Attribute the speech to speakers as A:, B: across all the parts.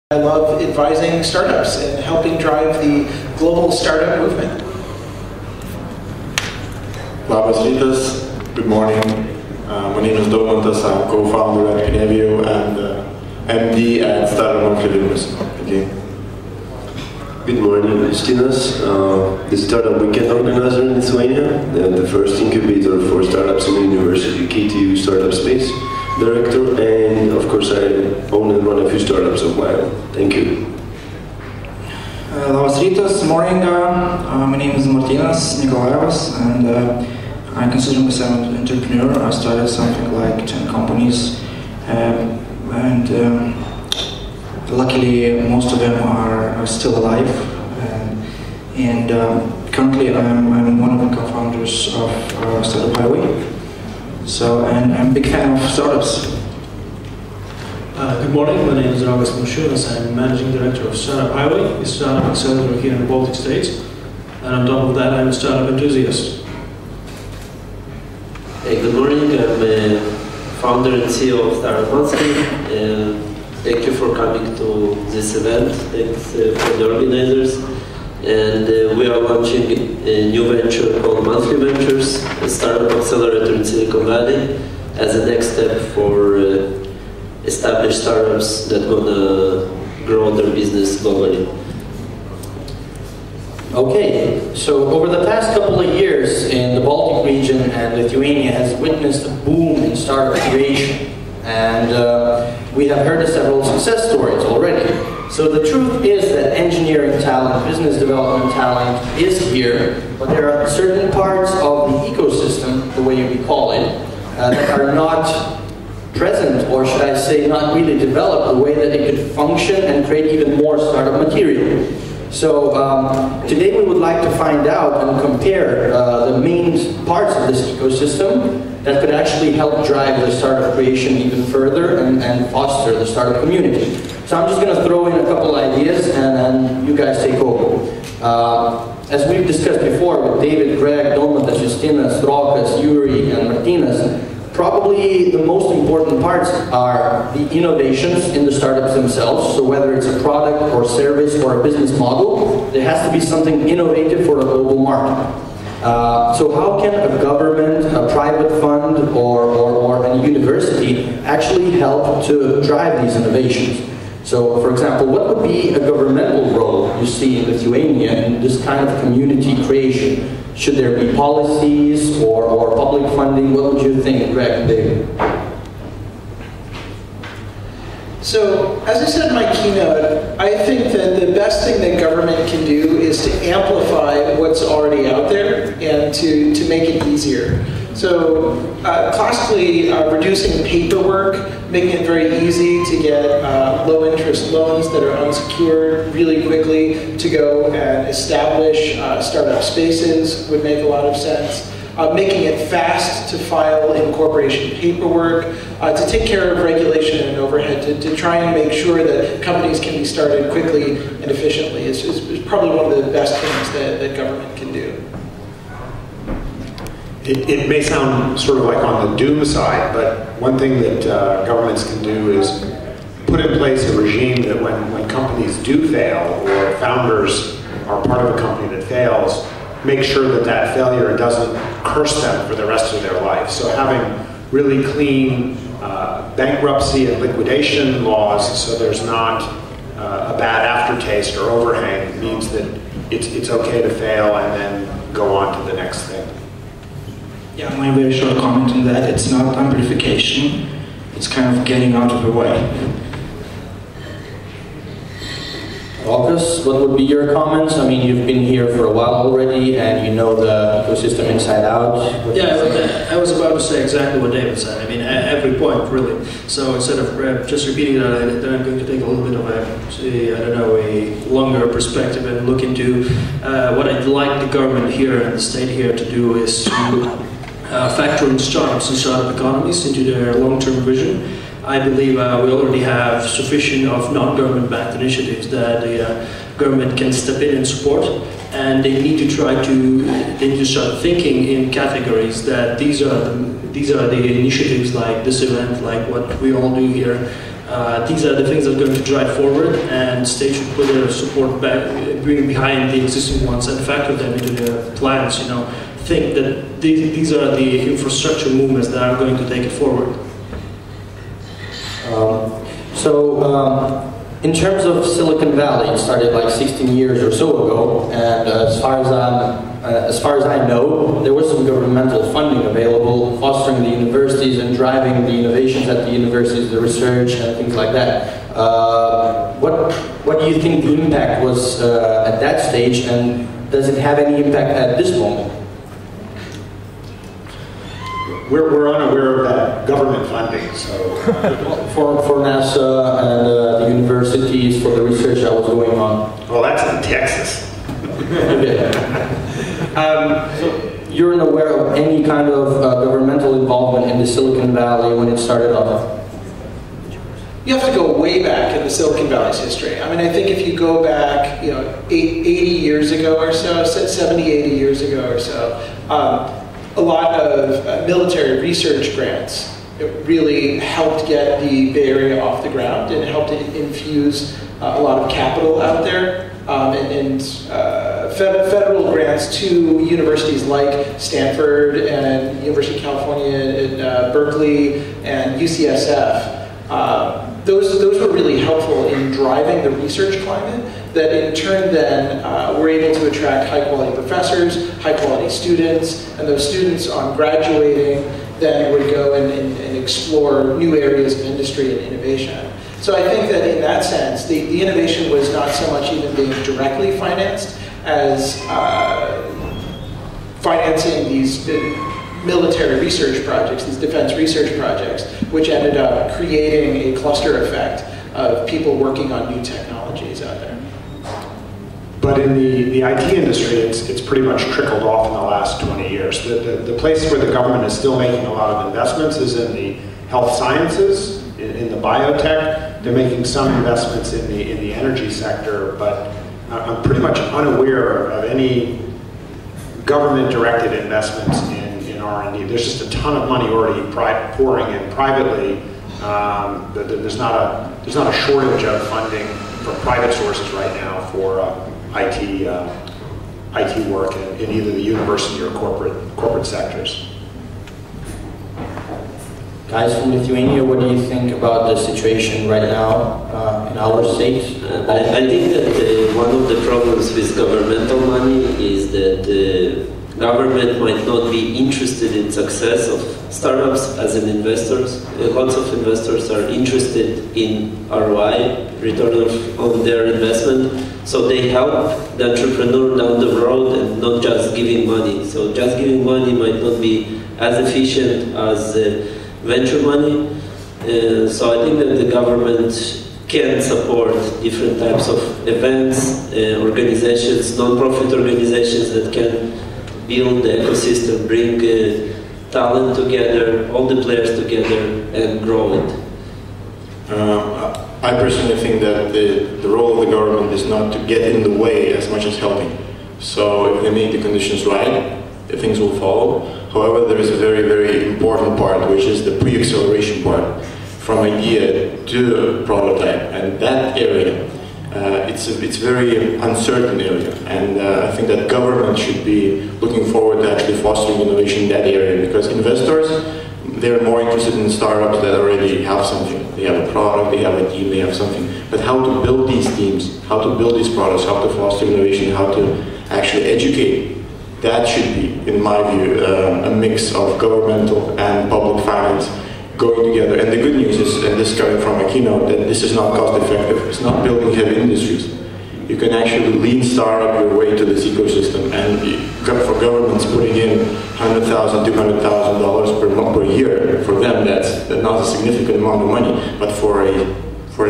A: I love advising startups and helping drive the global startup movement.
B: Labas rytas, good morning. My name is Daumantas, I'm co-founder at Pinevio and MD at Startup Monthly Vilnius. Okay.
C: Good morning, Justinas, the Startup Weekend organizer in Lithuania, and the first incubator for startups in the university, KTU Startup Space director, and of course I own and run a few startups of my own. Thank you.
D: Labas rytas, morning. My name is Martinas Nikolaevas, and I consider myself an entrepreneur. I started something like 10 companies, and luckily most of them are still alive. And currently I'm one of the co-founders of Startup Highway. So, and I'm a big fan of startups.
E: Good morning, my name is Raugas Mushunas. I'm Managing Director of Startup Highway, a startup accelerator here in the Baltic States. And on top of that, I'm a startup enthusiast.
F: Hey, good morning, I'm a founder and CEO of Startup Monthly. Thank you for coming to this event. Thanks for the organizers. And we are launching a new venture called Monthly Ventures, a startup accelerator in Silicon Valley, as a next step for established startups that gonna grow their business globally.
G: Okay, so over the past couple of years in the Baltic region and Lithuania has witnessed a boom in startup creation, and we have heard of several success stories already. So the truth is that engineering talent, business development talent is here, but there are certain parts of the ecosystem, the way we call it, that are not present, or should I say not really developed the way that it could function and create even more startup material. So today we would like to find out and compare the main parts of this ecosystem that could actually help drive the startup creation even further and foster the startup community. So I'm just going to throw in a couple ideas and you guys take over. As we've discussed before with David, Greg, Daumantas, Justinas, Rokas, Yuri, and Martinas, probably the most important parts are the innovations in the startups themselves. So whether it's a product or service or a business model, there has to be something innovative for a global market. So how can a government, a private fund, or a university actually help to drive these innovations? So, for example, what would be a governmental role you see in Lithuania in this kind of community creation? Should there be policies or public funding? What would you think, Greg and David?
A: So, as I said in my keynote, I think that the best thing that government can do is to amplify what's already out there and to make it easier. So, classically, reducing paperwork, making it very easy to get low-interest loans that are unsecured really quickly to go and establish startup spaces would make a lot of sense. Making it fast to file incorporation paperwork, to take care of regulation and overhead, to try and make sure that companies can be started quickly and efficiently is probably one of the best things that government can do.
H: It may sound sort of like on the doom side, but one thing that governments can do is put in place a regime that when companies do fail, or founders are part of a company that fails, make sure that that failure doesn't curse them for the rest of their life. So having really clean bankruptcy and liquidation laws so there's not a bad aftertaste or overhang means that it's okay to fail and then go on to the next thing.
D: Yeah, my very short comment on that, it's not amplification, it's kind of getting out of the way.
G: Rokas, what would be your comments? I mean, you've been here for a while already and you know the ecosystem inside out.
E: Yeah, I was about to say exactly what David said. I mean, at every point, really. So instead of just repeating that, then I'm going to take a little bit of a longer perspective and look into what I'd like the government here and the state here to do is to factor in startups and startup economies into their long-term vision. I believe we already have sufficient of non-government backed initiatives that the government can step in and support, and they need to start thinking in categories that these are the initiatives like this event, like what we all do here, These are the things that are going to drive forward, and state should put their support back, bring behind the existing ones and factor them into their plans. You know, think that these are the infrastructure movements that are going to take it forward.
G: In terms of Silicon Valley, it started like 16 years or so ago, and as far as I know, there was some governmental funding available, fostering the universities and driving the innovations at the universities, the research and things like that. What do you think the impact was at that stage, and does it have any impact at this moment?
H: We're unaware of that government funding, so...
G: for NASA and the universities, for the research that was going on.
H: Well, that's in Texas.
G: Okay. So you're unaware of any kind of governmental involvement in the Silicon Valley when it started off?
A: You have to go way back in the Silicon Valley's history. I mean, I think if you go back, 80 years ago or so, 70, 80 years ago or so, a lot of military research grants really helped get the Bay Area off the ground and helped infuse a lot of capital out there. Federal grants to universities like Stanford and University of California and Berkeley and UCSF. Those were really helpful in driving the research climate that in turn then were able to attract high quality professors, high quality students, and those students on graduating then would go and explore new areas of industry and innovation. So I think that in that sense, the innovation was not so much even being directly financed as financing these military research projects, these defense research projects, which ended up creating a cluster effect of people working on new technologies out there.
H: But in the IT industry, it's pretty much trickled off in the last 20 years. The place where the government is still making a lot of investments is in the health sciences, in the biotech. They're making some investments in the energy sector, but I'm pretty much unaware of any government-directed investments in R&D. There's just a ton of money already pouring in privately. There's not a shortage of funding from private sources right now for IT work in either the university or corporate sectors.
G: Guys from Lithuania, what do you think about the situation right now in our state?
F: I think that one of the problems with governmental money is that the government might not be interested in success of startups as an investors. Lots of investors are interested in ROI, return on their investment, so they help the entrepreneur down the road and not just giving money. So just giving money might not be as efficient as venture money. So I think that the government can support different types of events, organizations, non-profit organizations that can build the ecosystem, bring talent together, all the players together, and grow it.
B: I personally think that the role of the government is not to get in the way as much as helping. So if they make the conditions right, things will follow. However, there is a very, very important part, which is the pre-acceleration part, from idea to prototype, and that area, it's a very uncertain area, and I think that government should be looking forward to actually fostering innovation in that area, because investors, they're more interested in startups that already have something. They have a product, they have a team, they have something. But how to build these teams, how to build these products, how to foster innovation, how to actually educate, that should be, in my view, a mix of governmental and public finance going together. And the good news is, and this is coming from a keynote, that this is not cost effective. It's not building heavy industries. You can actually lean startup your way to this ecosystem, and for governments putting in $100,000, $200,000 per month per year, for them that's not a significant amount of money, but for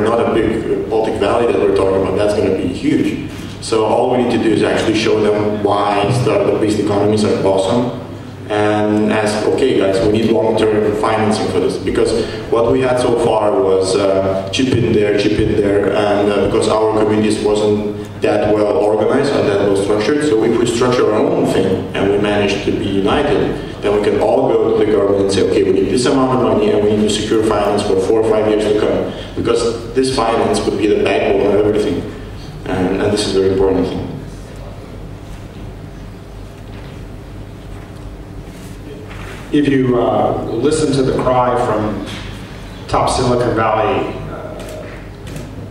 B: not a big Baltic Valley that we're talking about, that's going to be huge. So all we need to do is actually show them why startup-based economies are awesome, and ask, okay guys, we need long-term financing for this, because what we had so far was chip in there, and because our communities wasn't that well organized or that well structured, so if we structure our own thing and we manage manage to be united, then we can all go to the government and say, okay, we need this amount of money and we need to secure finance for 4 or 5 years to come, because this finance would be the backbone of everything. And this is a very important thing.
H: If you listen to the cry from top Silicon Valley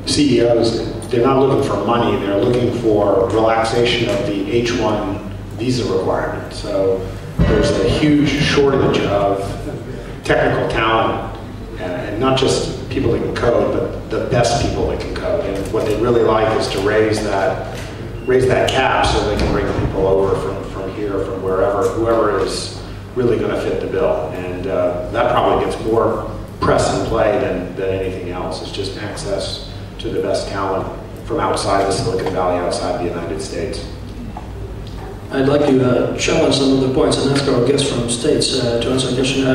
H: CEOs, they're not looking for money, they're looking for relaxation of the H-1 visa requirement. So there's a huge shortage of technical talent, and not just people that can code, but the best people that can code. And what they really like is to raise that cap so they can bring people over from here, from wherever, whoever is really going to fit the bill. And that probably gets more press and play than anything else. It's just access to the best talent from outside the Silicon Valley, outside the United States.
E: I'd like to challenge some of the points and ask our guests from states to answer the question.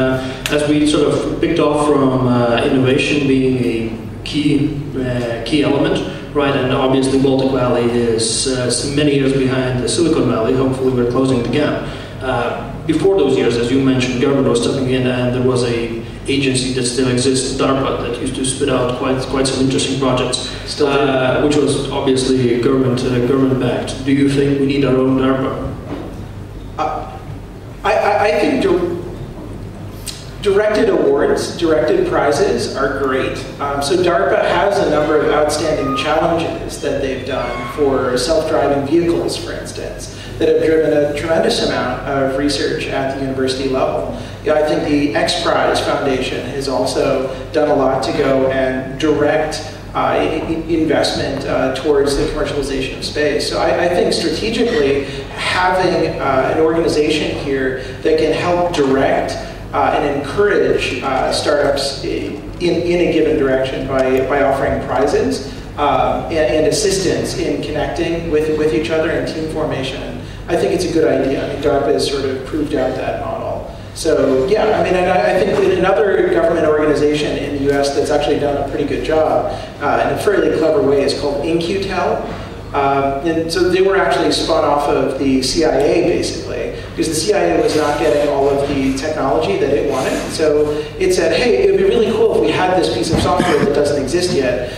E: As we sort of picked off from innovation being a key element, right? And obviously Baltic Valley is many years behind the Silicon Valley. Hopefully we're closing the gap. Before those years, as you mentioned, government was stepping in, and there was a agency that still exists, DARPA, that used to spit out quite some interesting projects, which was obviously government backed. Do you think we need our own DARPA?
A: I think directed awards, directed prizes are great. So DARPA has a number of outstanding challenges that they've done for self-driving vehicles, for instance, that have driven a tremendous amount of research at the university level. I think the X Prize Foundation has also done a lot to go and direct investment towards the commercialization of space. So I think strategically having an organization here that can help direct and encourage startups in a given direction by offering prizes and assistance in connecting with each other and team formation, I think it's a good idea. I mean, DARPA has sort of proved out that model. So yeah, I mean, and I think that another government organization in the US that's actually done a pretty good job in a fairly clever way is called InQtel. And so they were actually spun off of the CIA, basically, because the CIA was not getting all of the technology that it wanted. So it said, hey, it would be really cool if we had this piece of software that doesn't exist yet.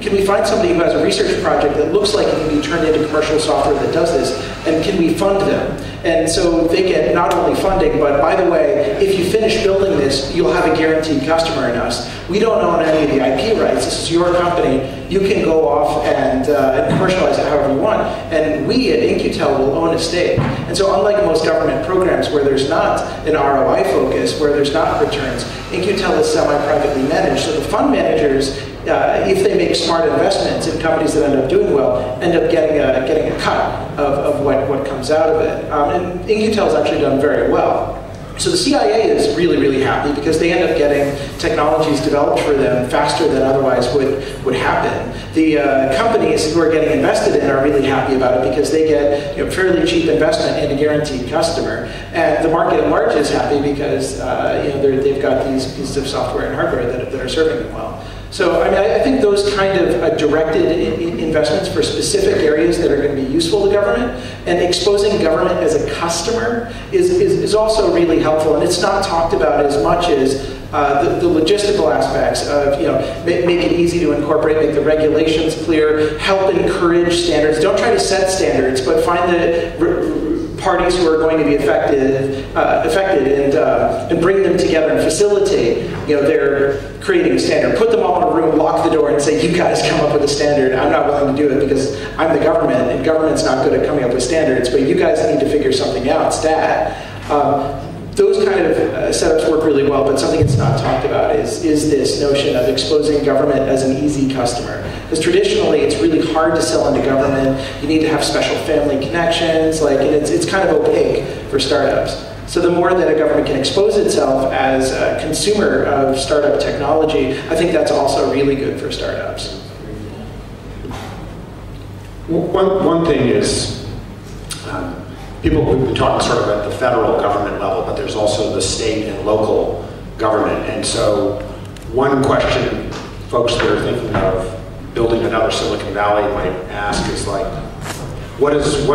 A: Can we find somebody who has a research project that looks like it can be turned into commercial software that does this, and can we fund them? And so they get not only funding, but by the way, if you finish building this, you'll have a guaranteed customer in us. We don't own any of the IP rights. This is your company. You can go off and commercialize it however you want. And we at InQtel will own a stake. And so unlike most government programs where there's not an ROI focus, where there's not returns, InQtel is semi-privately managed. So the fund managers, if they make smart investments in companies that end up doing well, end up getting a cut of what comes out of it. And InQtel has actually done very well. So the CIA is really, really happy because they end up getting technologies developed for them faster than otherwise would happen. The companies who are getting invested in are really happy about it because they get fairly cheap investment and a guaranteed customer. And the market at large is happy because they've got these pieces of software and hardware that are serving them well. So I mean, I think those kind of directed investments for specific areas that are going to be useful to government, and exposing government as a customer is also really helpful. And it's not talked about as much as the logistical aspects of make it easy to incorporate, make the regulations clear, help encourage standards. Don't try to set standards, but find the parties who are going to be affected and bring them together and facilitate their creating a standard. Put them all in a room, lock the door, and say, you guys come up with a standard. I'm not willing to do it because I'm the government, and government's not good at coming up with standards, but you guys need to figure something out, stat. Those kind of setups work really well, but something that's not talked about is this notion of exposing government as an easy customer. Because traditionally, it's really hard to sell into government. You need to have special family connections. It's kind of opaque for startups. So the more that a government can expose itself as a consumer of startup technology, I think that's also really good for startups.
H: One thing is, people have been talking sort of at the federal government level, but there's also the state and local government. And so one question folks that are thinking of building another Silicon Valley might ask is like, what does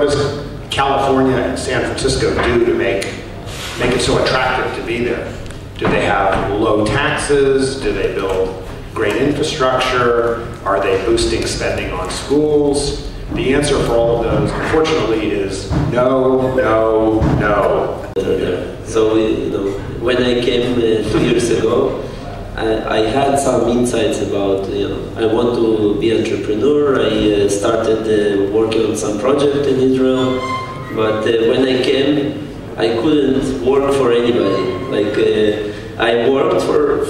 H: California and San Francisco do to make it so attractive to be there? Do they have low taxes? Do they build great infrastructure? Are they boosting spending on schools? The answer for all of those, unfortunately, is no, no, no.
F: So, when I came 2 years ago, I had some insights about, I want to be an entrepreneur. I started working on some project in Israel, but when I came, I couldn't work for anybody. Like, I worked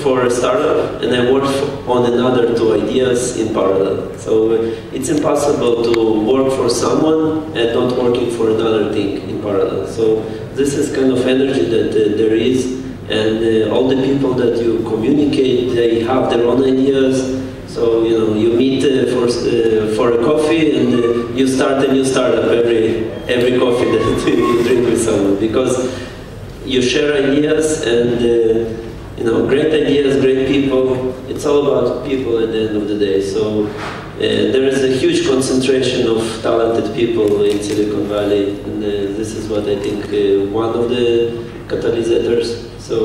F: for a startup, and I worked on another 2 ideas in parallel. So it's impossible to work for someone and not working for another thing in parallel. So this is kind of energy that there is, and all the people that you communicate, they have their own ideas. So you meet for a coffee, and you start a new startup every coffee that you drink with someone, because you share ideas, and great ideas, great people. It's all about people at the end of the day. So there is a huge concentration of talented people in Silicon Valley, and this is what I think one of the catalysts. So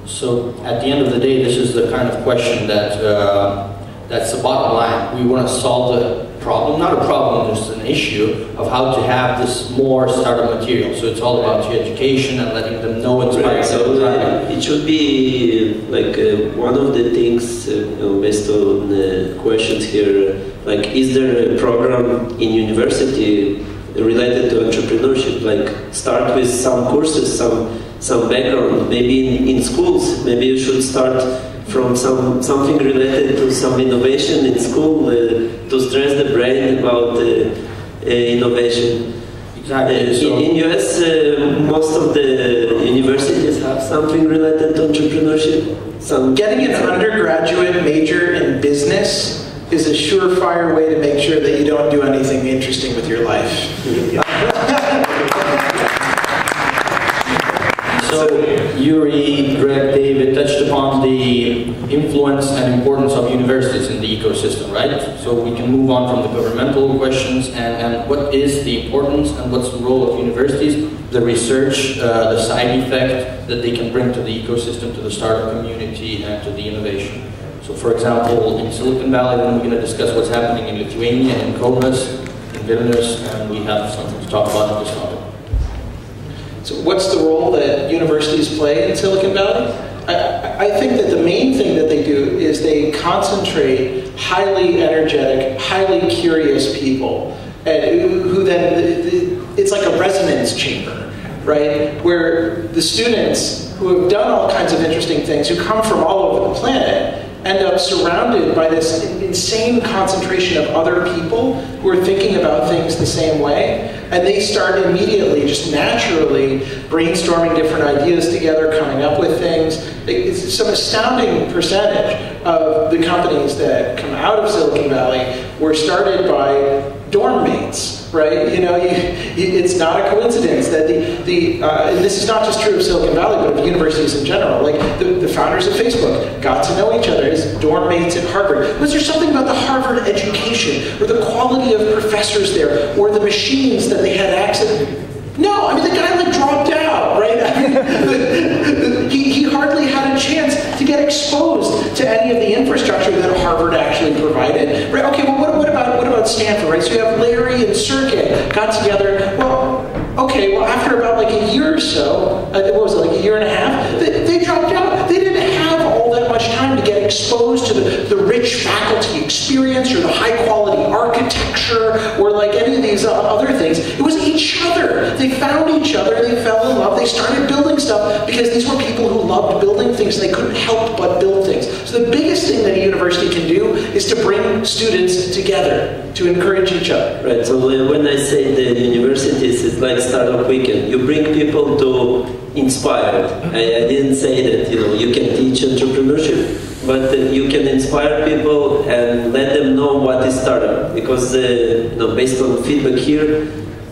G: So at the end of the day, this is the kind of question that that's the bottom line. We want to solve the problem, not a problem, just an issue of how to have this more startup material. So it's all about the education and letting them know it's right.
F: So it should be like one of the things, based on questions here, like, is there a program in university related to entrepreneurship? Like, start with some courses, some background, maybe in schools. Maybe you should start from something related to some innovation in school, to stress the brain about innovation.
G: Exactly. So
F: in US, most of the universities have something related to entrepreneurship.
A: Getting an undergraduate major in business is a surefire way to make sure that you don't do anything interesting with your life.
G: So Yuri, Greg, David touched upon the influence and importance of universities in the ecosystem, right? So we can move on from the governmental questions and what is the importance and what's the role of universities, the research, the side effect that they can bring to the ecosystem, to the startup community, and to the innovation. So for example, in Silicon Valley, then we're going to discuss what's happening in Lithuania, in Kaunas, in Vilnius, and we have something to talk about on this topic.
A: So what's the role that universities play in Silicon Valley? I think that the main thing that they do is they concentrate highly energetic, highly curious people, who then, it's like a resonance chamber, right? Where the students who have done all kinds of interesting things, who come from all over the planet, end up surrounded by this insane concentration of other people who are thinking about things the same way, and they start immediately, just naturally, brainstorming different ideas together, coming up with things. It's some astounding percentage of the companies that come out of Silicon Valley were started by dorm mates, right? It's not a coincidence that and this is not just true of Silicon Valley, but of universities in general. Like the founders of Facebook got to know each other as dorm mates at Harvard. Was there something about the Harvard education, or the quality of professors there, or the machines that they had access to? No, I mean, the guy dropped out, right? He hardly had a chance to get exposed to any of the infrastructure that Harvard actually provided, right? Okay, well, what about Stanford, right? So you have Larry and Sergey got together. Well, okay, well, after about like a year or so, what was it, like a year and a half? They dropped out. They didn't have all that much time to get exposed to the rich faculty experience or the high-quality architecture or like any of these other things. It was each other. They found each other, they fell in love, they started building stuff because these were people who loved building things and they couldn't help but build things. So the biggest thing that a university can do is to bring students together, to encourage each other.
F: Right, so when I say the universities, it's like Startup Weekend. You bring people to inspire. I didn't say that you can teach entrepreneurship, but you can inspire people and let them know what is startup. Because based on feedback here,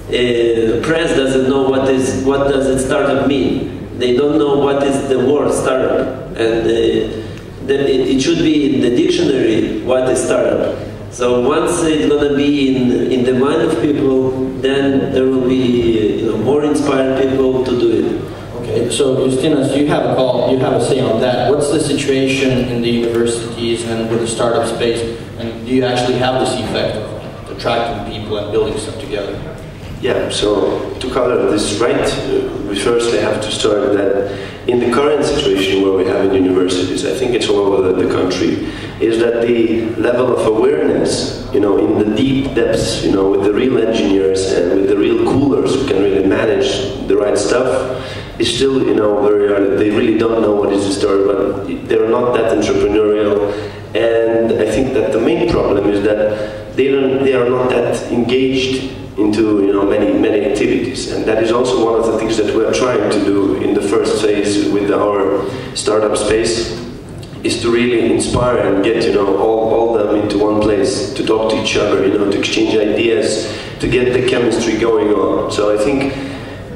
F: the press doesn't know what does startup mean. They don't know what is the word startup, and it should be in the dictionary what is startup. So once it's going to be in the mind of people, then there will be more inspired people to do it.
G: Okay, so Justinas, you have a say on that. What's the situation in the universities and with the startup space, and do you actually have this effect of attracting people and building stuff together?
C: Yeah, so to cover this right, we firstly have to start that in the current situation where we have in universities, I think it's all over the country, is that the level of awareness, in the deep depths, with the real engineers and with the real coolers who can really manage the right stuff, is still, very hard. They really don't know what is the story, but they're not that entrepreneurial. And I think that the main problem is that they are not that engaged into many activities, and that is also one of the things that we're trying to do in the first phase with our startup space, is to really inspire and get all them into one place to talk to each other, to exchange ideas, to get the chemistry going on. So I think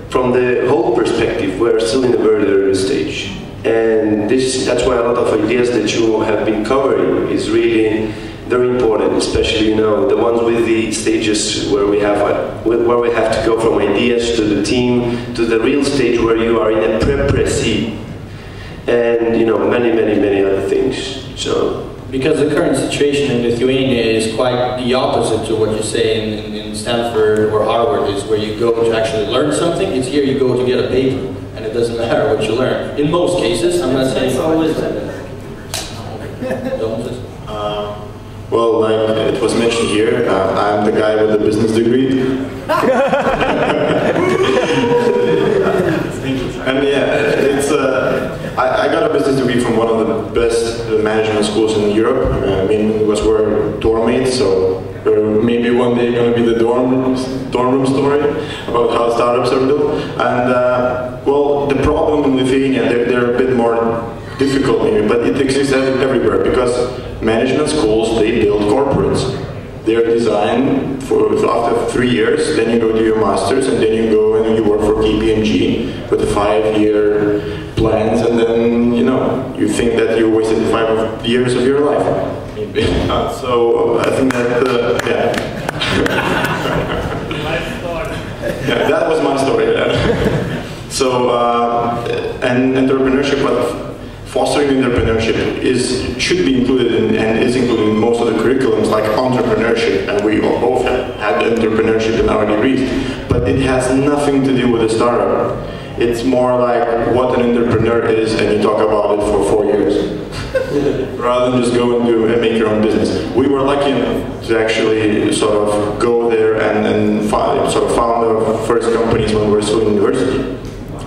C: from the whole perspective, we're still in a very early stage, and that's why a lot of ideas that you have been covering is really very important, especially the ones with the stages where we have to go from ideas to the team to the real stage where you are in a pre-seed, and many other things. So
G: because the current situation in Lithuania is quite the opposite to what you say in Stanford or Harvard, is where you go to actually learn something. It's here you go to get a paper, and it doesn't matter what you learn. In most cases, I'm not saying
F: it's always like that.
B: Well, like it was mentioned here, I'm the guy with the business degree. And yeah, it's I got a business degree from one of the best management schools in Europe. I mean, it was where dorm mates, so maybe one day going to be the dorm room story about how startups are built. And well, the problem in Lithuania, they're a bit more difficult maybe, but it exists everywhere, because management schools, they build corporates. They're designed for after 3 years, then you go do your masters, and then you go and you work for KPMG with 5-year plans, and then you think that you wasted 5 years of your life. So I think that yeah. Yeah, that was my story. So and entrepreneurship, but fostering entrepreneurship should be included and is included in most of the curriculums, like entrepreneurship, and we both had entrepreneurship in our degrees, but it has nothing to do with a startup. It's more like what an entrepreneur is, and you talk about it for 4 years, rather than just go and make your own business. We were lucky enough to actually sort of go there and sort of found our first companies when we were still in university.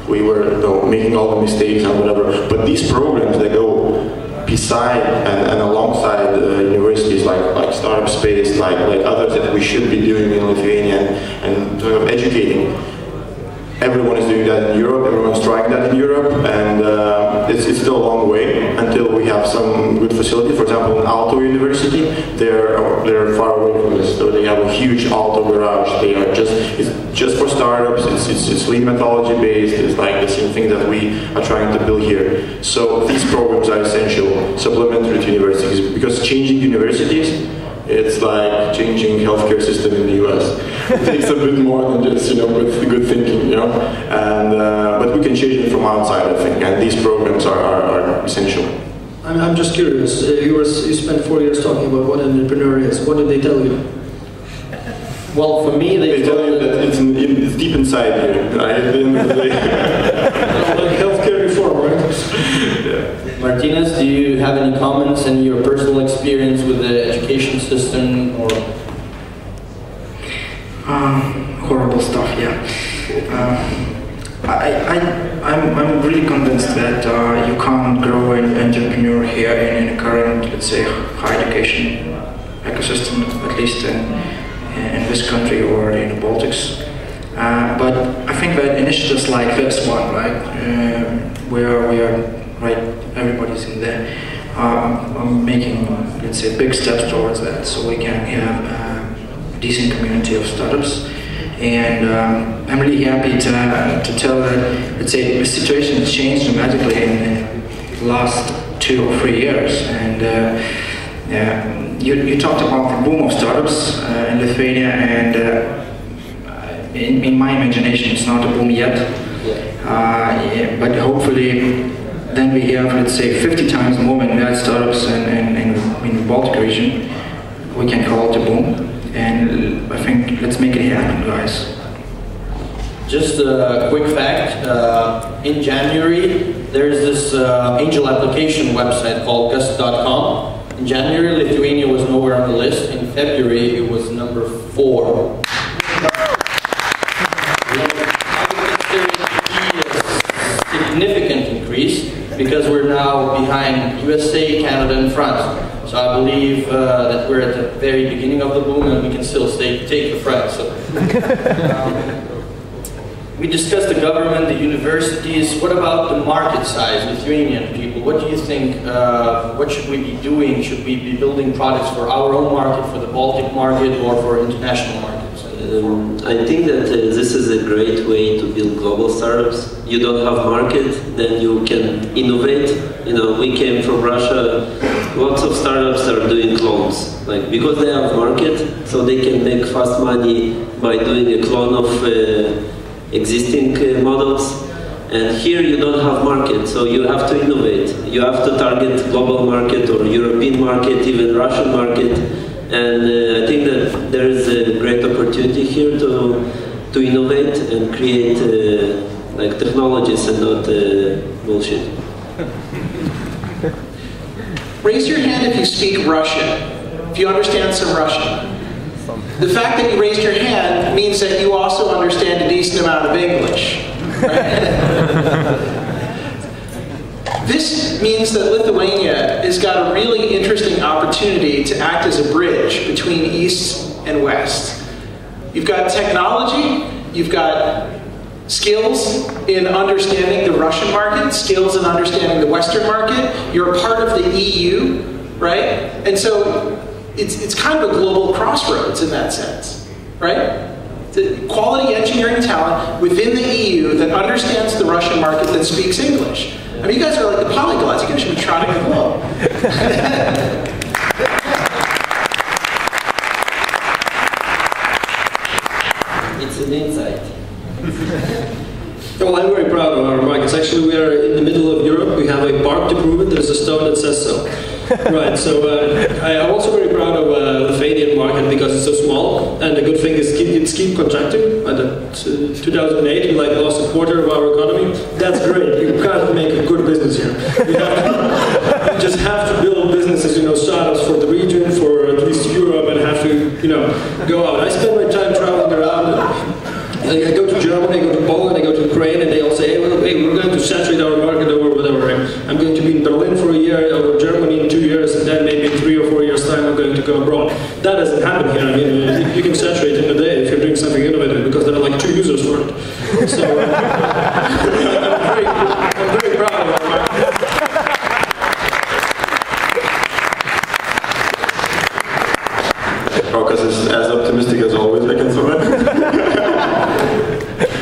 B: We were making all the mistakes and whatever, but these programs that go beside and alongside universities like Startup Space, like others that we should be doing in Lithuania, and sort of educating. Everyone is doing that in Europe, everyone's trying that in Europe, and it's still a long way until we have some good facility. For example, in Aalto University, they're far away from this, so they have a huge Aalto garage. They are it's just for startups, it's lean methodology based, it's like the same thing that we are trying to build here. So these programs are essential, supplementary to universities, because changing universities, it's like changing healthcare system in the US. It takes a bit more than just, with good thinking, and but we can change it from outside, I think, and these programs are essential.
E: I'm just curious. You spent 4 years talking about what an entrepreneur is. What did they tell you?
G: Well, for me,
B: they tell you that it's deep inside you, right? At the end of the day.
E: Like healthcare reform, right?
B: Yeah.
G: Martinez, do you have any comments and your personal experience with the education system, or?
D: Horrible stuff, yeah. I'm really convinced that you can't grow an entrepreneur here in a current, let's say, high education ecosystem, at least in this country or in the Baltics. But I think that initiatives like this one, right, where we are, right, everybody's in there, are making, let's say, big steps towards that, so we can have a decent community of startups. And I'm really happy to tell that, let's say, the situation has changed dramatically in the last 2 or 3 years. And You talked about the boom of startups in Lithuania, and in my imagination, it's not a boom yet. Yeah, but hopefully, then we have, let's say, 50 times more than that startups in the Baltic region. We can call it a boom, and I think let's make it happen, guys.
G: Just a quick fact, in January, there's this angel application website called gust.com. In January, Lithuania was nowhere on the list. In February, it was number 4. Significant increase because we're now behind USA, Canada, and France. So I believe that we're at the very beginning of the boom and we can still take the front. So, we discussed the government, the universities. What about the market size, Lithuanian people? What do you think, what should we be doing? Should we be building products for our own market, for the Baltic market, or for international markets?
F: I think that this is a great way to build global startups. You don't have market, then you can innovate. You know, we came from Russia. Lots of startups are doing clones, like because they have market, so they can make fast money by doing a clone of existing models. And here you don't have market, so you have to innovate. You have to target global market or European market, even Russian market. And I think that there is a great opportunity here to innovate and create like technologies and not bullshit.
A: Raise your hand if you speak Russian, if you understand some Russian. The fact that you raised your hand means that you also understand a decent amount of English. Right? This means that Lithuania has got a really interesting opportunity to act as a bridge between East and West. You've got technology, you've got skills in understanding the Russian market, skills in understanding the Western market. You're a part of the EU, right? And so it's kind of a global crossroads in that sense, right? The quality engineering talent within the EU that understands the Russian market that speaks English. I mean, you guys are like the polyglots. You guys should be trotting the globe.
F: It's an insight.
E: Well, I'm very proud of our markets. Actually, we are in the middle of Europe. We have a bark to prove it. There's a stone that says so. Right, so I'm also very proud of the Lithuanian market because it's so small, and the good thing is it's keep contracting. At 2008, we lost a quarter of our economy. That's great. You can't make a good business here. You just have to build businesses, startups for the region, for at least Europe, and have to, go out. I spend my time traveling around. I go to Germany, I go to Poland, I go to Ukraine, and they all say, hey, we're going to saturate our market or whatever. I'm going to be in Berlin for a year, or Germany in 2 years, and then maybe in 3 or 4 years' time I'm going to go abroad. That doesn't happen here. I mean, you can saturate in a day if you're doing something innovative, because there are like 2 users for it. So I'm very proud of our market.
B: Rokas is as optimistic as always, I can submit.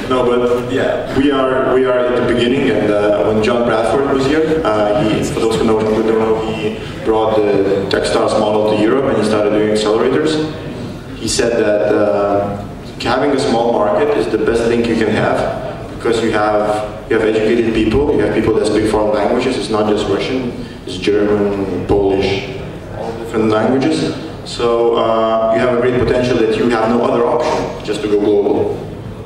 B: No, but yeah, we are at the beginning, and when John Bradford was here, for those who don't know, he brought the Techstars model to Europe and he started doing accelerators. He said that having a small market is the best thing you can have, because you have educated people, you have people that speak foreign languages. It's not just Russian, it's German, Polish, all different languages. So you have a great potential that you have no other option just to go global.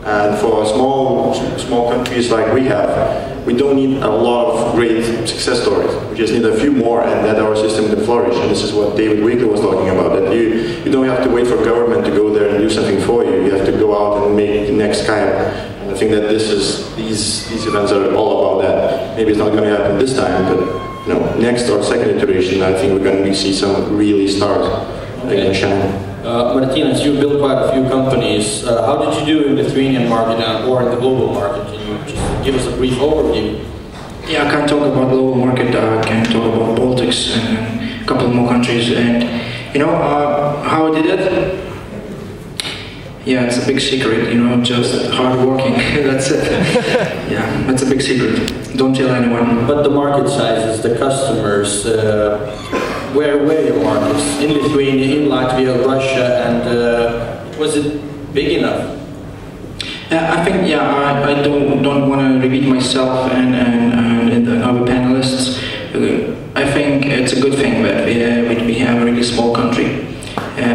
B: And for small countries like we have, we don't need a lot of great success stories. We just need a few more, and that our system can flourish. And this is what David Winkler was talking about, that you don't have to wait for government to go there and do something for you. You have to go out and make the next Skype. And I think that these events are all about that. Maybe it's not going to happen this time, but next or second iteration, I think we're going to see some really stars that can shine.
G: Martynas, you built quite a few companies. How did you do in the Lithuanian market or in the global market? Can you just give us a brief overview?
D: Yeah, I can't talk about global market. I can talk about Baltics and a couple more countries. And how I did it? Yeah, it's a big secret. Just hard working. That's it. Yeah, that's a big secret. Don't tell anyone.
G: But the market sizes, the customers. where were your markets? In Lithuania, in Latvia, Russia, and was it big enough?
D: I think, yeah, I don't want to repeat myself and the other panelists. I think it's a good thing that we have a really small country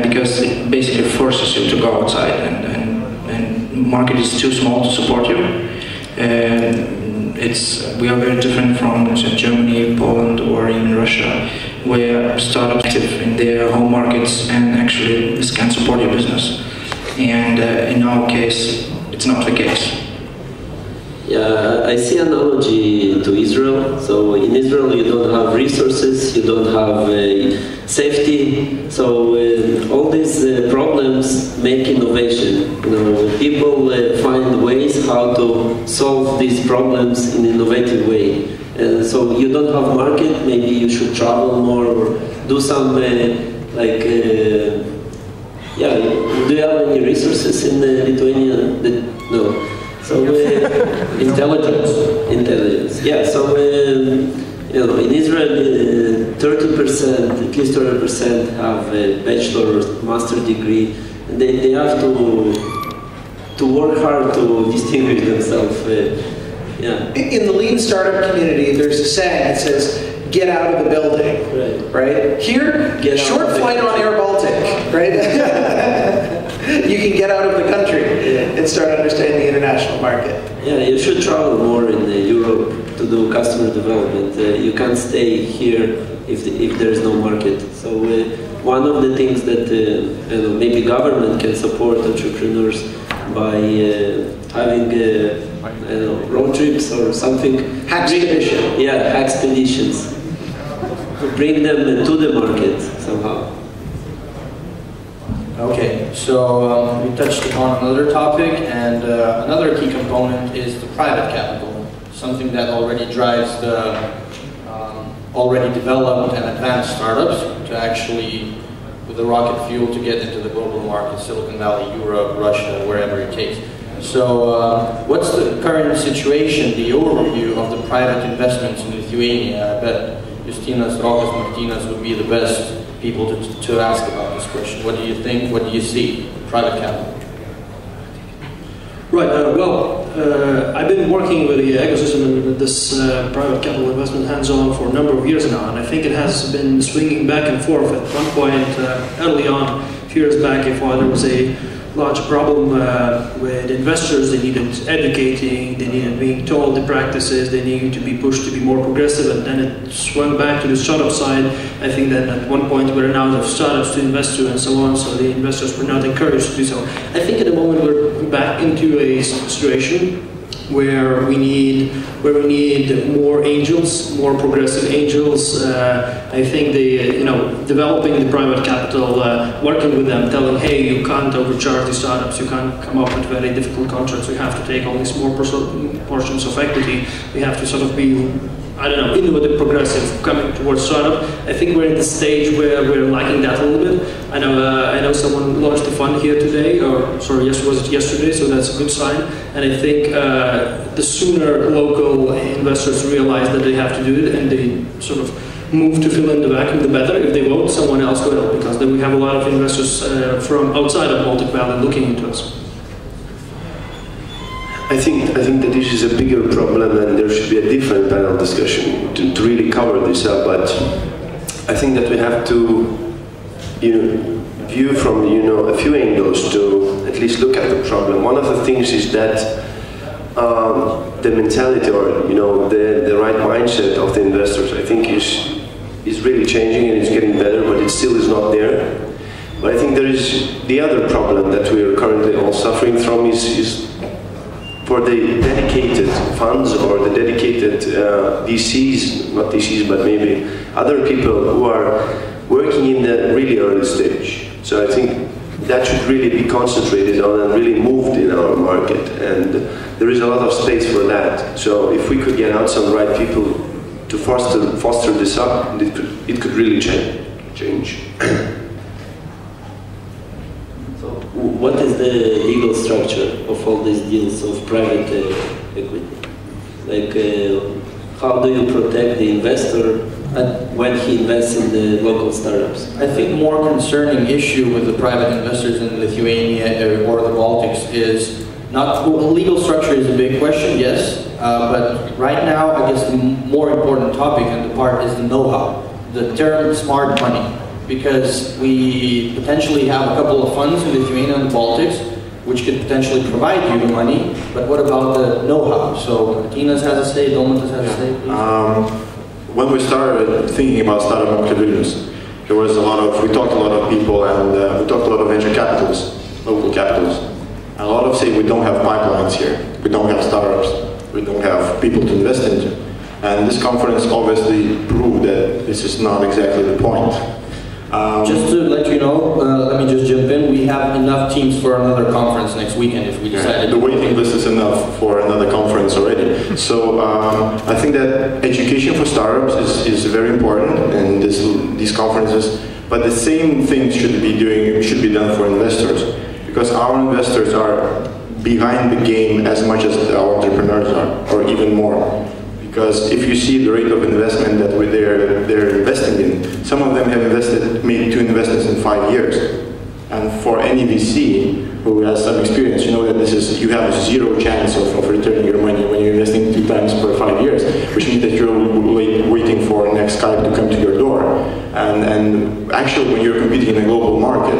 D: because it basically forces you to go outside, and market is too small to support you. We are very different from Germany, Poland, or even Russia, where startups active in their home markets and actually this can support your business. And in our case, it's not the case.
F: Yeah, I see analogy to Israel. So in Israel, you don't have resources, you don't have safety. So all these problems make innovation. You know, people find ways how to solve these problems in an innovative way. And so you don't have market. Maybe you should travel more or do some yeah. Do you have any resources in Lithuania? No. So intelligence. Yeah. So you know, in Israel, 30%, at least 30%, have a bachelor or master degree. And they have to work hard to distinguish themselves. Yeah.
A: In the lean startup community, there's a saying that says, "Get out of the building." Right? Here, short flight on Air Baltic. Right? You can get out of the country and start understanding the international market.
F: Yeah, you should travel more in Europe to do customer development. You can't stay here if there is no market. So one of the things that maybe government can support entrepreneurs by having road trips or something.
A: Hackspedition.
F: Yeah, hackspeditions. To bring them to the market somehow.
G: Okay, so we touched upon another topic, and another key component is the private capital, something that already drives the already developed and advanced startups to actually, with the rocket fuel, to get into the global market, Silicon Valley, Europe, Russia, wherever it takes. So what's the current situation, the overview of the private investments in Lithuania? I bet Justinas, Rokas, Martynas would be the best people to ask about this question. What do you think? What do you see? Private capital.
E: Right. I've been working with the ecosystem and with this private capital investment hands-on for a number of years now, and I think it has been swinging back and forth. At one point, early on, a few years back, there was a large problem with investors. They needed educating, they needed being told the practices, they needed to be pushed to be more progressive, and then it swung back to the startup side. I think that at one point we ran out of startups to invest to and so on, so the investors were not encouraged to do so. I think at the moment we're back into a situation where we need more angels, more progressive angels. I think developing the private capital, working with them, telling, hey, you can't overcharge the startups, you can't come up with very difficult contracts, we have to take all these more portions of equity, we have to sort of be, innovative, progressive, coming towards startup. I think we're in the stage where we're lacking that a little bit. I know someone launched a fund here today, or sorry, was it yesterday? So that's a good sign. And I think the sooner local investors realize that they have to do it and they sort of move to fill in the vacuum, the better. If they won't, someone else will, because then we have a lot of investors from outside of Baltic Valley looking into us.
C: I think that this is a bigger problem, and there should be a different panel discussion to really cover this up. But I think that we have to, view from a few angles to at least look at the problem. One of the things is that the mentality, or the right mindset of the investors, I think is really changing and it's getting better, but it still is not there. But I think there is the other problem that we are currently all suffering from is for the dedicated funds or the dedicated DCs, not DCs, but maybe other people who are working in the really early stage. So I think that should really be concentrated on and really moved in our market, and there is a lot of space for that. So if we could get out some right people to foster this up, it could really change.
F: What is the legal structure of all these deals of private equity? Like, how do you protect the investor? when he invests in the local startups?
G: I think more concerning issue with the private investors in Lithuania or the Baltics is not, well, legal structure is a big question, yes, but right now I guess the more important topic and the part is the know-how, the term smart money, because we potentially have a couple of funds in Lithuania and the Baltics which could potentially provide you the money, but what about the know-how? So Martinas has a say, Domantas has a say, please.
B: When we started thinking about Startup Monthly Vilnius, there was we talked to a lot of people, and we talked to a lot of venture capitalists, local capitalists. And a lot of say we don't have pipelines here, we don't have startups, we don't have people to invest into. And this conference obviously proved that this is not exactly the point.
G: Just to let you know, let me just jump in, we have enough teams for another conference next weekend if we decided.
B: The waiting list is enough for another conference already. So I think that education for startups is very important in these conferences, but the same thing should be done for investors, because our investors are behind the game as much as our entrepreneurs are, or even more. Because if you see the rate of investment that they're investing in, some of them have made 2 investments in 5 years. And for any VC who has some experience, you know that you have a 0 chance of returning your money when you're investing 2 times per 5 years, which means that you're waiting for next Skype to come to your door. And actually, when you're competing in a global market,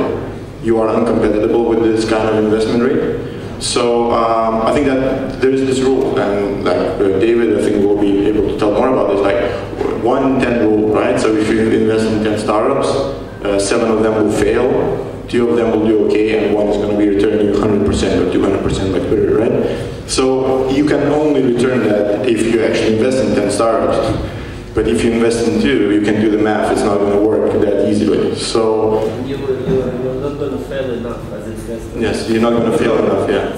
B: you are uncompetitive with this kind of investment rate. So I think that there is this rule, and like David, I think will be able to tell more about this, like 1-10 rule, right? So if you invest in 10 startups, 7 of them will fail, 2 of them will do okay, and 1 is going to be returning you 100% or 200% like Twitter, right? So you can only return that if you actually invest in 10 startups. But if you invest in 2, you can do the math, it's not going to work that easily. So
F: you're not going to fail enough as investor.
B: Yes, you're not going to fail enough, yeah.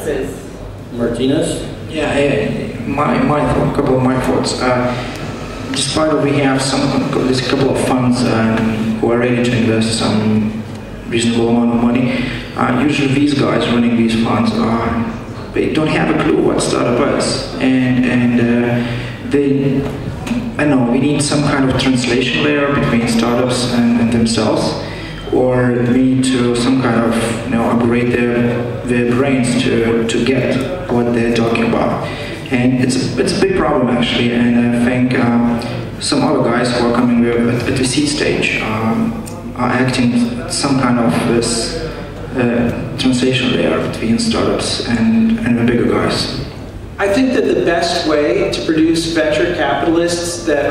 G: Martinas?
D: Yeah, a couple of my thoughts. Despite that we have there's a couple of funds who are ready to invest some reasonable amount of money, usually these guys running these funds they don't have a clue what startup is, and I know we need some kind of translation layer between startups and themselves, or we need to some kind of upgrade their brains to get what they're talking about, and it's a big problem actually. And I think some other guys who are coming at the seed stage are acting some kind of this translation layer between startups and the bigger guys.
A: I think that the best way to produce venture capitalists that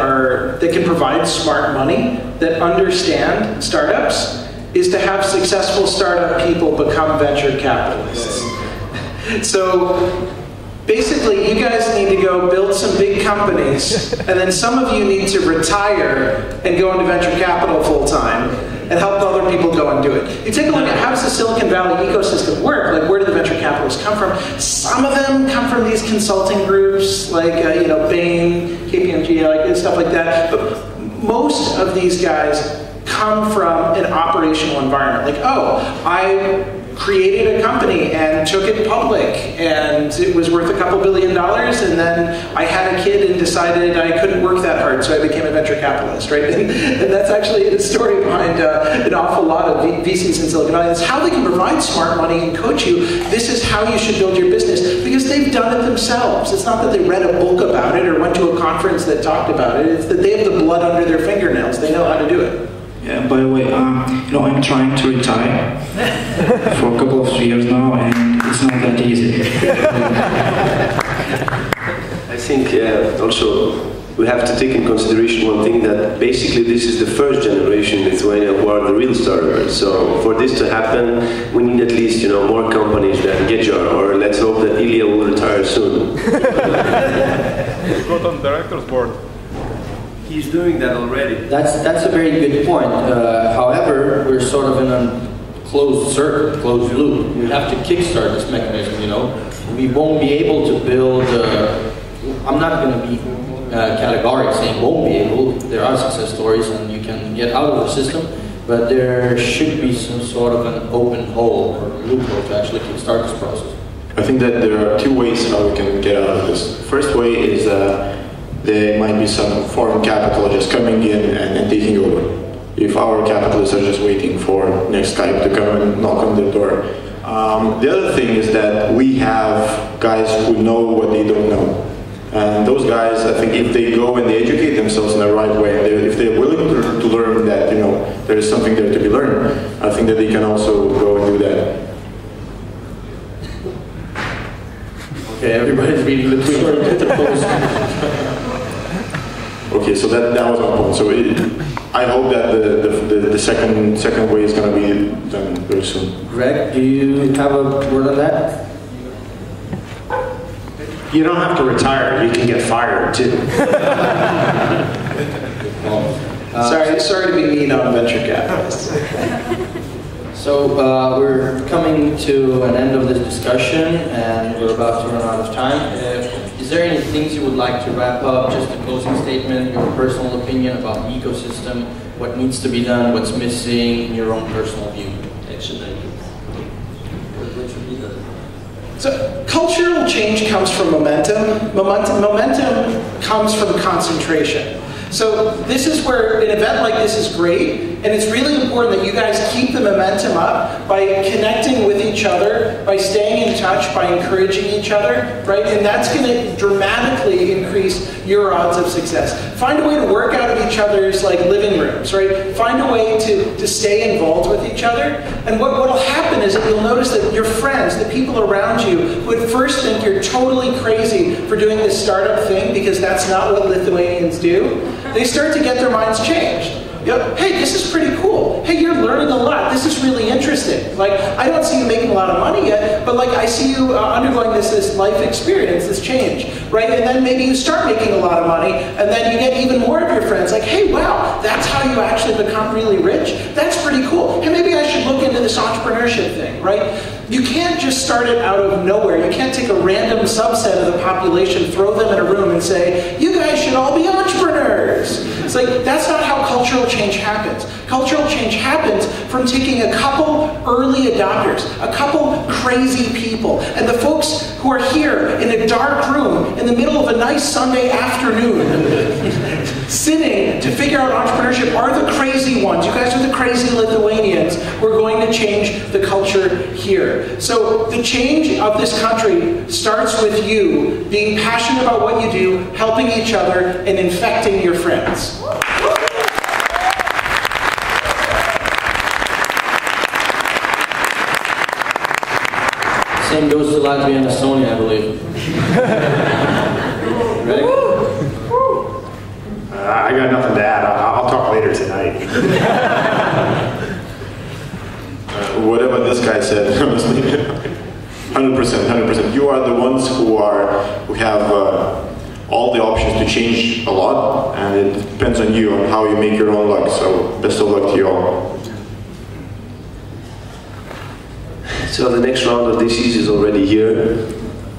A: can provide smart money, that understand startups, is to have successful startup people become venture capitalists. So basically, you guys need to go build some big companies, and then some of you need to retire and go into venture capital full time and help other people go and do it. You take a look at how does the Silicon Valley ecosystem work? Like, where do the venture capitalists come from? Some of them come from these consulting groups, like Bain, KPMG, and stuff like that. But most of these guys come from an operational environment. Like, oh, I created a company and took it public, and it was worth a couple $2 billion, and then I had a kid and decided I couldn't work that hard, so I became a venture capitalist, right? And that's actually the story behind an awful lot of VCs in Silicon Valley. It's how they can provide smart money and coach you. This is how you should build your business, because they've done it themselves. It's not that they read a book about it or went to a conference that talked about it. It's that they have the blood under their fingernails. They know how to do it.
D: Yeah, by the way, I'm trying to retire for a couple of years now, and it's not that easy.
C: I think also we have to take in consideration one thing, that basically this is the first generation in Lithuania who are the real startups. So for this to happen, we need at least more companies than Gedjar, or let's hope that Ilya will retire soon.
I: He's got on director's board.
F: He's doing that already.
G: That's a very good point. However, we're sort of in a closed circuit, closed loop. We have to kickstart this mechanism, We won't be able to build, I'm not going to be categorical saying won't be able. There are success stories and you can get out of the system, but there should be some sort of an open hole or loophole to actually kickstart this process.
B: I think that there are 2 ways how we can get out of this. First way is there might be some foreign capital just coming in and taking over. If our capitalists are just waiting for next Skype to come and knock on their door. The other thing is that we have guys who know what they don't know. And those guys, I think if they go and they educate themselves in the right way, if they're willing to learn that, there is something there to be learned, I think that they can also go and do that.
G: Okay, everybody's reading the tweet.
B: Okay, so that was my point. So I hope that the second way is going to be done very soon.
G: Greg, do you have a word on that?
H: You don't have to retire. You can get fired too.
A: Sorry to be mean on venture capitalists.
G: So we're coming to an end of this discussion, and we're about to run out of time. Is there any things you would like to wrap up? Just a closing statement, your personal opinion about the ecosystem, what needs to be done, what's missing, in your own personal view?
F: Action items. What should be done?
A: So cultural change comes from momentum. Momentum comes from concentration. So this is where an event like this is great, and it's really important that you guys keep the momentum up by connecting with each other, by staying in touch, by encouraging each other, right? And that's going to dramatically increase your odds of success. Find a way to work out of each other's living rooms, right? Find a way to stay involved with each other. And what will happen is that you'll notice that your friends, the people around you, would first think you're totally crazy for doing this startup thing because that's not what Lithuanians do. They start to get their minds changed. Hey, this is pretty cool. Hey, you're learning a lot. This is really interesting. I don't see you making a lot of money yet, but I see you undergoing this life experience, this change, right? And then maybe you start making a lot of money, and then you get even more of your friends hey, wow, that's how you actually become really rich? That's pretty cool. Hey, maybe I should look into this entrepreneurship thing, right? You can't just start it out of nowhere. You can't take a random subset of the population, throw them in a room and say, you guys should all be entrepreneurs. It's that's not how cultural change happens. Cultural change happens from taking a couple early adopters, a couple crazy people, and the folks who are here in a dark room in the middle of a nice Sunday afternoon sitting to figure out entrepreneurship are the crazy ones. You guys are the crazy Lithuanians. We're going to change the culture here. So the change of this country starts with you being passionate about what you do, helping each other, and infecting your friends.
G: Same goes to Latvia and Estonia, I believe. Ready?
H: I got nothing to add. I'll talk later tonight.
B: Whatever this guy said, honestly, 100%. You are the ones who have all the options to change a lot, and it depends on you on how you make your own luck. So best of luck to you all.
C: So the next round of DCs is already here.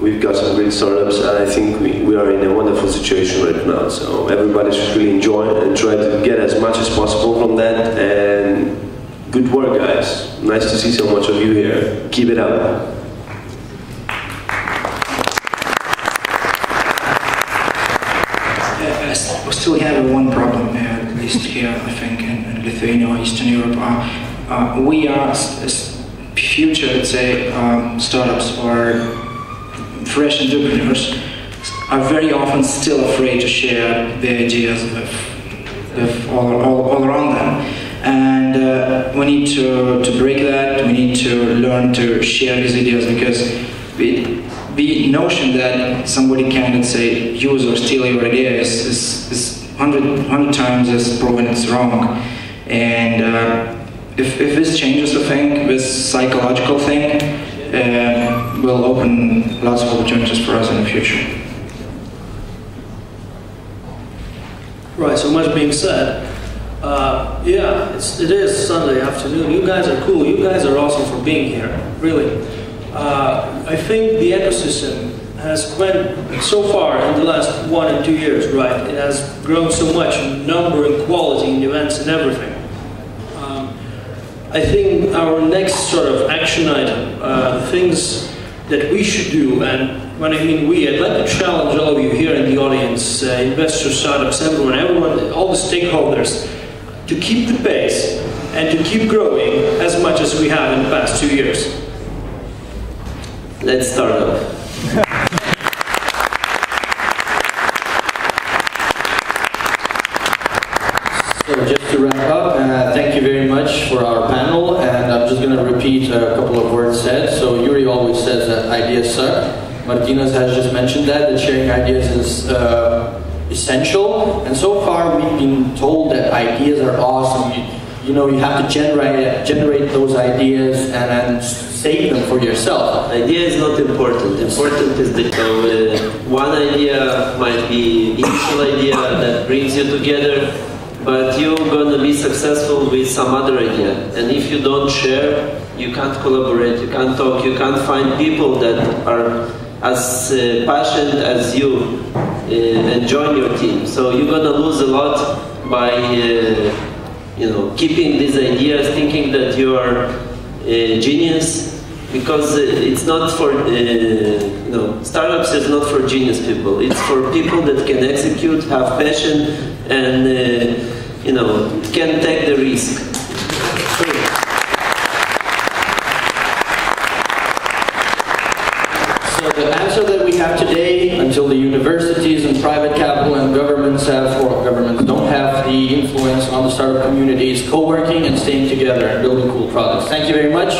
C: We've got some great startups, and I think we are in a wonderful situation right now. So everybody should really enjoy and try to get as much as possible from that. And good work, guys. Nice to see so much of you here. Keep it up.
D: We still have one problem, at least here, I think, in Lithuania or Eastern Europe. We are future, let's say, startups or fresh entrepreneurs are very often still afraid to share their ideas with all around them. And we need to break that. We need to learn to share these ideas, because the notion that somebody can, let's say, use or steal your idea is 100 times as proven it's wrong. And if this changes the thing, this psychological thing, will open lots of opportunities for us in the future.
E: Right, so much being said. Yeah, it is Sunday afternoon. You guys are cool. You guys are awesome for being here, really. I think the ecosystem has went so far in the last 1 and 2 years, right? It has grown so much in number and quality in events and everything. I think our next sort of action item, things that we should do, and when I mean we, I'd like to challenge all of you here in the audience, investors, startups, everyone, all the stakeholders, to keep the pace and to keep growing as much as we have in the past 2 years?
F: Let's start off.
G: So just to wrap up, thank you very much for our panel, and I'm just going to repeat a couple of words said. So Yuri always says that ideas suck. Martinas has just mentioned that sharing ideas is essential, and so far we've been told that ideas are awesome. You know, you have to generate those ideas and save them for yourself.
F: Idea is not important. Important is the one idea might be initial idea that brings you together, but you're gonna be successful with some other idea. And if you don't share, you can't collaborate, you can't talk, you can't find people that are as passionate as you and join your team. So you're gonna lose a lot by keeping these ideas, thinking that you are a genius, because it's not for startups is not for genius people. It's for people that can execute, have passion, and can take the risk.
G: So the answer that we have today, until the universities and private capital and governments don't have the influence on the startup community, is co-working and staying together and building cool products. Thank you very much.